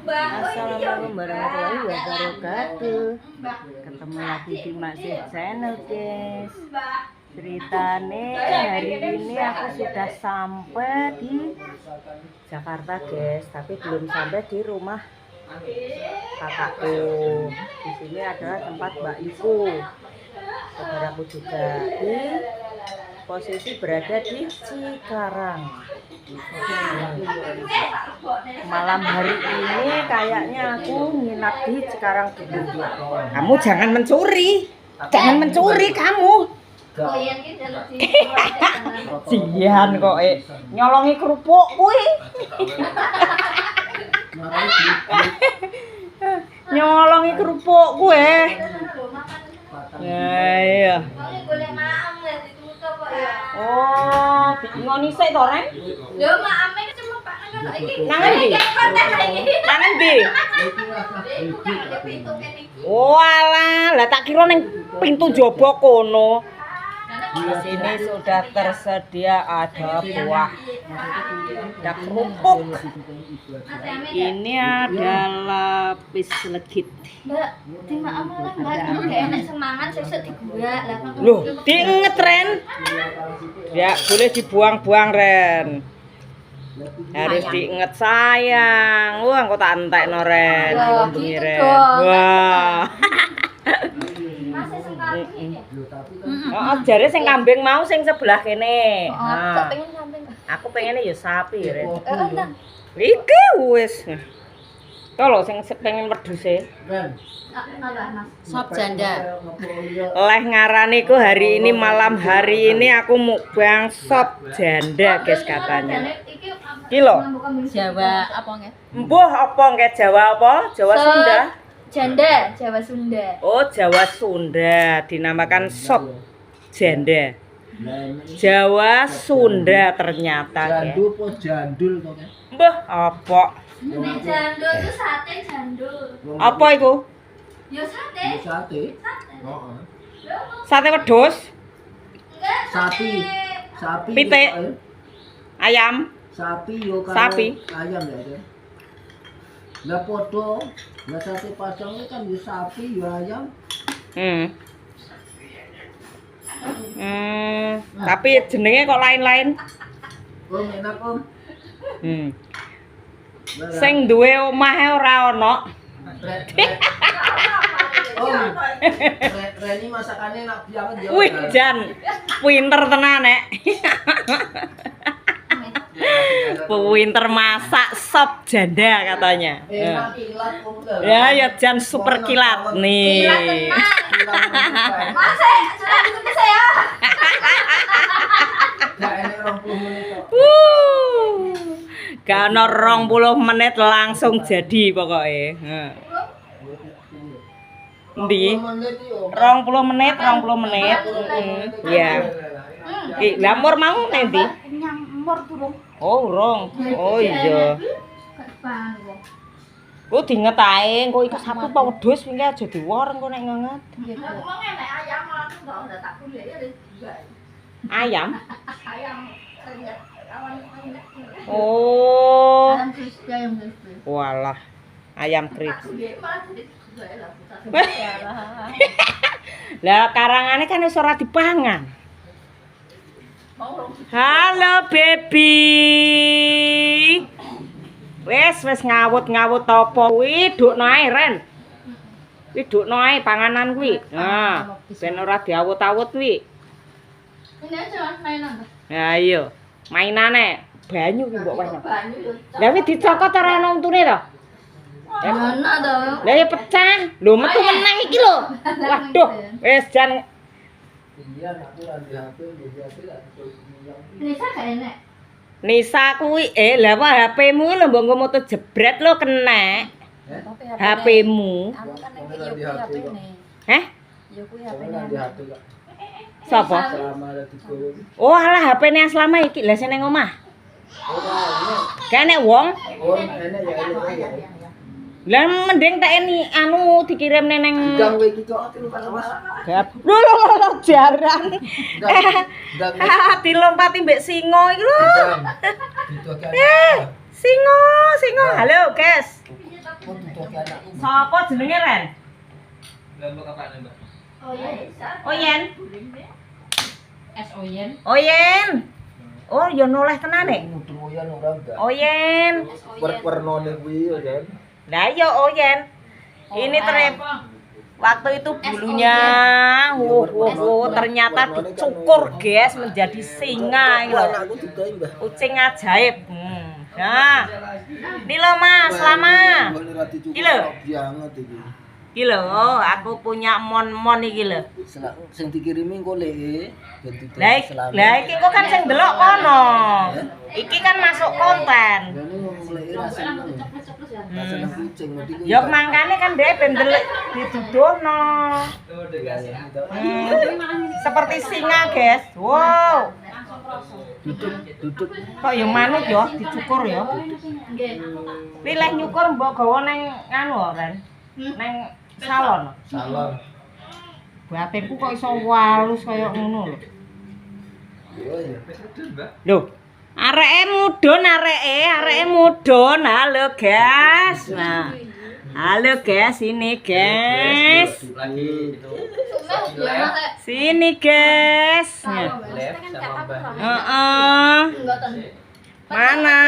Assalamualaikum warahmatullahi wabarakatuh. Ketemu lagi di Masih Channel, guys. Ceritane hari ini aku sudah sampai di Jakarta, guys, tapi belum sampai di rumah kakakku. Di sini adalah tempat Mbak Iku, saudaraku juga. Di posisi berada di Cikarang. Malam hari ini kayaknya aku nginap di Cikarang dulu. Kamu jangan mencuri. Jangan mencuri kamu. Sian kok nyolongi kerupuk kuwi. Nyolongi kerupuk kuwi. Ya iya. Oh, ngoni sik to, Ren? Lho, maame cuma Pak nang iki. Nang endi? Nang endi? Oh, alah, lah tak kira ning pintu jaba kono. Di sini sudah tersedia ada buah, ada kerupuk. Ini ada lapis legit. Mbak, di maam lah, Mbak. Kayak enak semangat sesuk digulak lah. Loh, diinget, Ren. Ya, boleh dibuang-buang, Ren. Harus diinget, sayang. Wah, kok tak entekno, Ren. Untungi, Ren. Wah. Masih sengkambing ya? Oh, jare sing kambing mau sing sebelah kene. Nah, pengen kambing. Aku pengennya ya sapi, Ren. Entang. Iki wis. Kalau sing pengen wedhuse. Sop janda. Leh ngarani ku hari ini malam hari ini aku mukbang sop janda, guys, katanya. Iki lho. Jawa apa nggih? Mbuh apa nggih Jawa apa? Jawa Sunda. Janda, Jawa Sunda. Oh, Jawa Sunda dinamakan sop janda. Jawa Sunda ternyata, ya. Jandul apa jandul to, Mas? Mbah, apa? Nek jandul itu sate jandul. Apa itu? Ya sate. Sate. Heeh. Sate wedhus, Enggak, Sapi. Sapi. Pitik. yo, ayam. Sapi yo karo Sapi. ayam ya, Mas. Lah podo, lah sate padang kan yo sapi yo ayam. Tapi jenenge kok lain-lain. Om enak, Om. Sing duwe omahe ora ana. Om. Reni masakannya enak banget yo. Wih, Jan. Pinter tenan, Nek. Pinter masak sop janda katanya. Enak kilat, Om. Ya, Jan super kilat nih. Mas, sudah ditutup saya. Gak enak 20 menit kok. Gak ono 20 menit langsung jadi pokoknya. Ndi? 20 menit, 20 menit. Ya. Ki, lamur mau nanti. Nyamur durung. Oh, urung. Oh iya. Bang. Ku diinget ae, engko iku sapi apa wedhus wingi aja diwor engko nek ngenget. Ngomong enak ayam aku enggak udah tak boleh ya. Ayam. Ayam Oh. ayam crispy, ayam crispy. Walah. Ayam crispy. Lah karangane kan wis ora dipangan. Halo baby. Wis ngawut-ngawut apa kuwi dukno ae Ren. Kuwi dukno ae panganan kuwi. Nah, ben ora diawut-awut kuwi. Ini aja mainan. Ya iya, mainane banyu ki mbok wes. Banyu yo. Lah kuwi dicokot ora ana untune to? Ana to. Lah ya pecah. Lho metu meneh iki lho. Waduh, wis jan Iya, aku lagi HP, jadi HP lah. Nisa gak enak. Nisa kuwi lha apa HP-mu lho mbok nggo moto jebret lho kena. HP-mu. Aku kan iki yo HP-ne. Heh? Yo kuwi Aku HP-ne. lagi HP kok. Sapa? Selama ada di kowe. Oh, alah HP-ne yang selama iki lha sing ning omah. Oh, ini. Kene wong. Oh, enak ya ini. Lah mending tak ini anu dikirim neneng Gang kowe iki kok Mas. gap. Lho jaran. Gang. Dilompati mbek singa iki lho. Gitu kan. Singa. Halo, guys. Sapa jenenge Ren? Oh iya. Oyen. Es Oyen. Oyen. Oh, ya noleh tenan nek. Nutroyan ora enggak. Oyen. Warnane kuwi ya kan. Lah iya Oyen. Ini waktu itu bulunya, ternyata dicukur guys menjadi singa gitu. Kucing ajaib. Nah, ini loh Mas, lama. Gila. Iki lho, aku punya mon-mon iki lho. Sing dikirimi engko le. Lah iki kok kan sing delok kono. Iki kan masuk konten. Ya mangkane kan dhek ben ndelok didudono. Seperti singa, guys. Wow. Duduk. Kok ya manut ya dicukur ya. Nggih. Pilih nyukur mbok gawa ning anu Ren. Ning salon. Batinku kok iso walus kaya ngono lho. Lho, areke mudhun. Halo, guys. Nah. Halo, guys, ini, guys. Sini, guys. Heeh. Mana?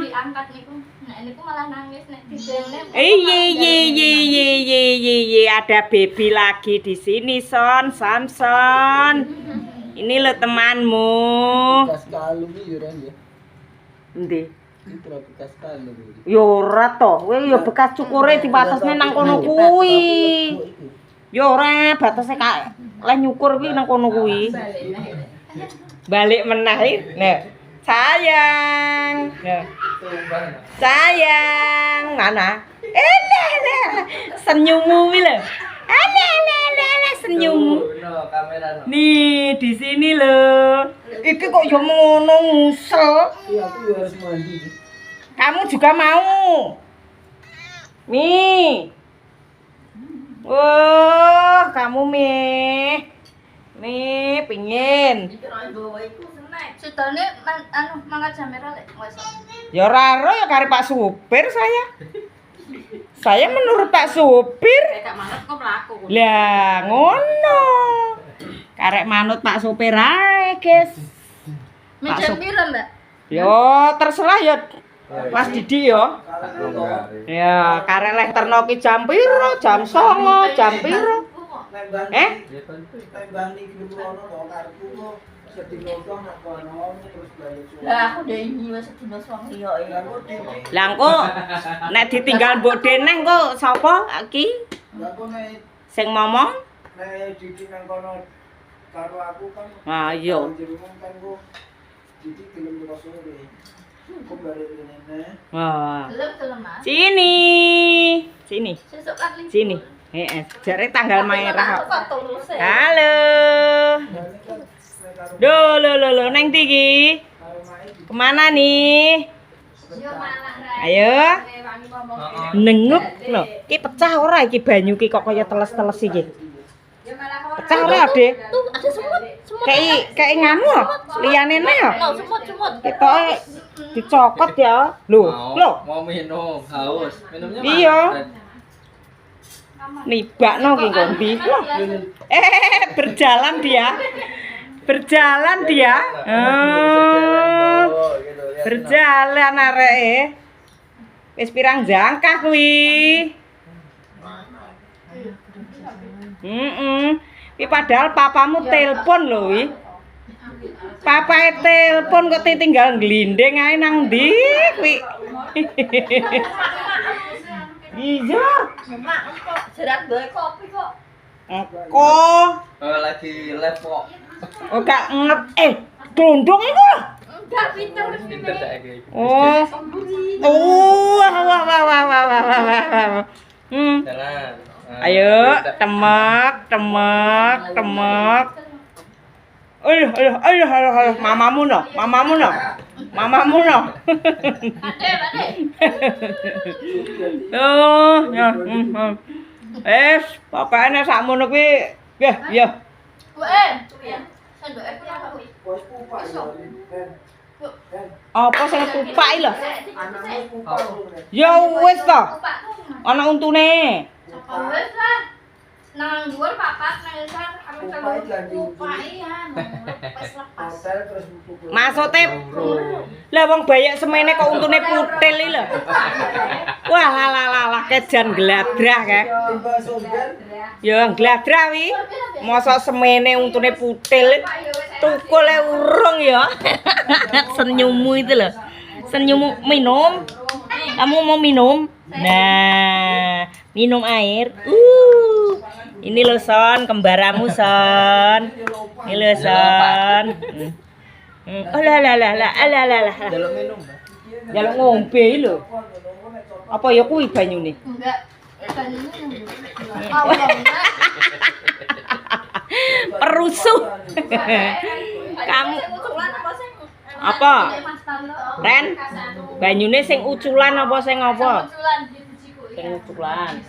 Diangkat niku. Nah, niku malah nangis nek didene. Ada baby lagi di sini, Samson. Ini lo temanmu. Bekas kalung iki ya ya. Endi? Itu bekas kalung. Yo ora to, kowe yo bekas cukure dibatasne nang kono kuwi. Yo ora batase kak leh nyukur kuwi nang kono kuwi. Balik meneh. Nah, sayang. Nah. Sayang, mana? Senyummu kuwi lho. Senyummu. Nih, di sini lho. Iki kok yo ngono ngusel. Iya, aku harus mandi. Kamu juga mau? Mi. Wah, kamu Mi. Mi pingin. Sudane anu mangga jamera lek wis. Ya ora ya karo Pak Supir saya. Saya menurut Pak Supir. Gak manut kok mlaku. Lah, ngono. Karek manut Pak Supir ae, guys. Meja pira, Mbak? Yo, terserah ya. Mas Didi yo. Ya, karek leh terno ki jam piro? Jam 09.00, jam piro? Tembang iki ono kok karepku kok sedina kok nak kono terus balik. Lah aku dengi wis sedina suwang liya ya. Lah engko nek ditinggal Mbok Deneh kok sapa iki? Lah kok nek Sing ngomong? Didi nang kono karo aku kan. Ah iya. Kan kok Didi gelem karo sore. Kok balik rene. Wah. Gelem Mas. Sini. Sesuk kan libur. Sini. Heeh, jare tanggal merah kok. Tulus e. Halo. Lo neng Tiki. Kemana nih? Ayo. Nenguk lho. Ki pecah ora iki banyu ki kok kaya teles-teles iki. Pecah ora, Dek? Tuh ada semut. Kayak nganu lho. Liyane ne ya. Oh, semut. Ketoke dicokot ya. Lho. Mau minum, haus. Minumnya Iya. Nibakno ki ngondi. Berjalan dia. Berjalan areke. Wis pirang jangkah kuwi. Iki padahal papamu telepon lho wi. Papae telepon kok tinggal glindeng ae nang ndi kuwi. Iya. Jerat bae kopi kok. Kok lagi live kok. oh gak glondong iku lho. Enggak pinter. Pinter saiki. Oh. Wah. Jalan. Ayo, temek. Ayo. Mamamu no. Ade. Oh, ya. Pokoknya sakmono kuwi. Ya. Sendoke pira kuwi? Apa sing tupak lho? Ya wis to. Ana untune. Apa wis lah. Nang dhuwur papat nang isor ame telu upai ya. Wis lepas. Hotel terus pukul. Maksude lah wong bayak semene kok untune putil iki lho. Wah lah kejan gladrah kae. Tiba sober. Ya gladrah wi. Mosok semene untune putil. Tukule urung ya. Senyummu itu loh. Senyummu minum. Kamu mau minum? Nah, minum air. Ini loh Son, kembaramu Son. Ini loh Son. Oh lah. Jaluk minum, Mbak. Jaluk ngombe lho. Apa ya kuwi banyune? Enggak. Banyunya. Allah. Perusuh. Kamu apa? Ren? Banyune sing uculan apa sing apa? Sing uculan.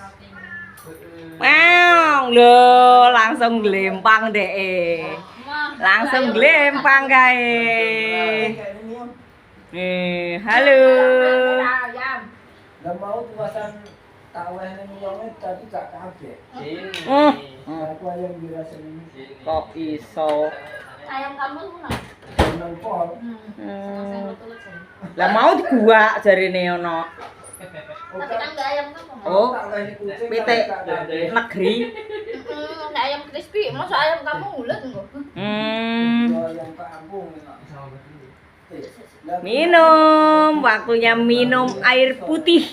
Wow, lho langsung glempang deh. Langsung glempang kae. Halo. Gak mau tuasan taweh ning wonge tapi gak kabeh. Sini. Aku ayam dirasa ini. Kok iso? Ayam kamu mana? Nang pol. Lah mau digua jarine ono. Tapi kan enggak ayam kamu. Oh, pitik negeri. Enggak ayam crispy, masa ayam kamu ulet enggak? Yang kampung. Minum, waktunya minum air putih.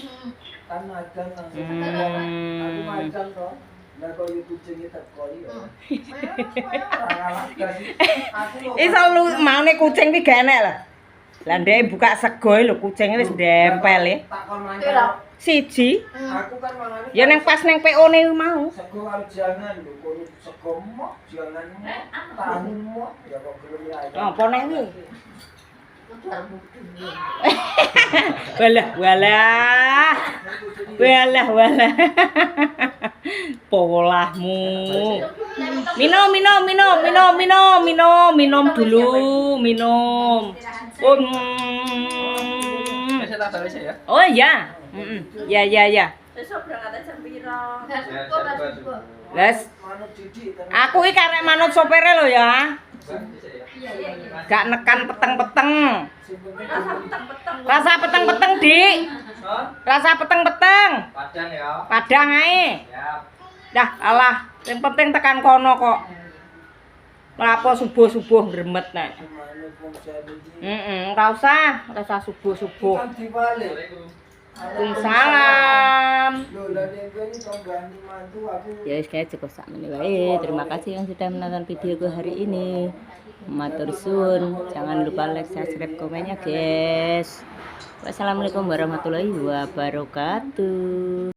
Kan macan langsung. Aku macan toh. Lah kok yo kucing teko yo. Iso lu maune kucing iki gak enek lho. Lah ndek buka sego lho kucinge wis ndempel e. Takon macan. Siji. Aku kan mangane. Ya neng pas neng PO-ne mau. Sego jangan lho, kono sego mok jangan mok. Tahu mok ya kok belum ya. Apa neh iki? Walah. Polahmu. Minum dulu, minum. Saya tak balik ya. Oh iya. Ya. Besok berangkat jam piro? Les, Manut didik kan. aku iki karek manut sopere lho ya. Iya. Gak nekan peteng-peteng. Rasa peteng-peteng. Rasa peteng-peteng, Dik. Son, Rasa peteng-peteng. Padang ya. Padang ae. Siap. Dah, alah, yang penting tekan kono kok. Lapo subuh-subuh gremet nek. Manut wong jadi. Ora usah subuh-subuh. Kan dibalik. Waalaikumsalam. Lho lah nek ini kok ganti mantu aku. Ya wis kae cukup sakmene wae. Terima kasih yang sudah menonton videoku hari ini. Matur suwun. Jangan lupa like, subscribe, komennya, guys. Wassalamualaikum warahmatullahi wabarakatuh.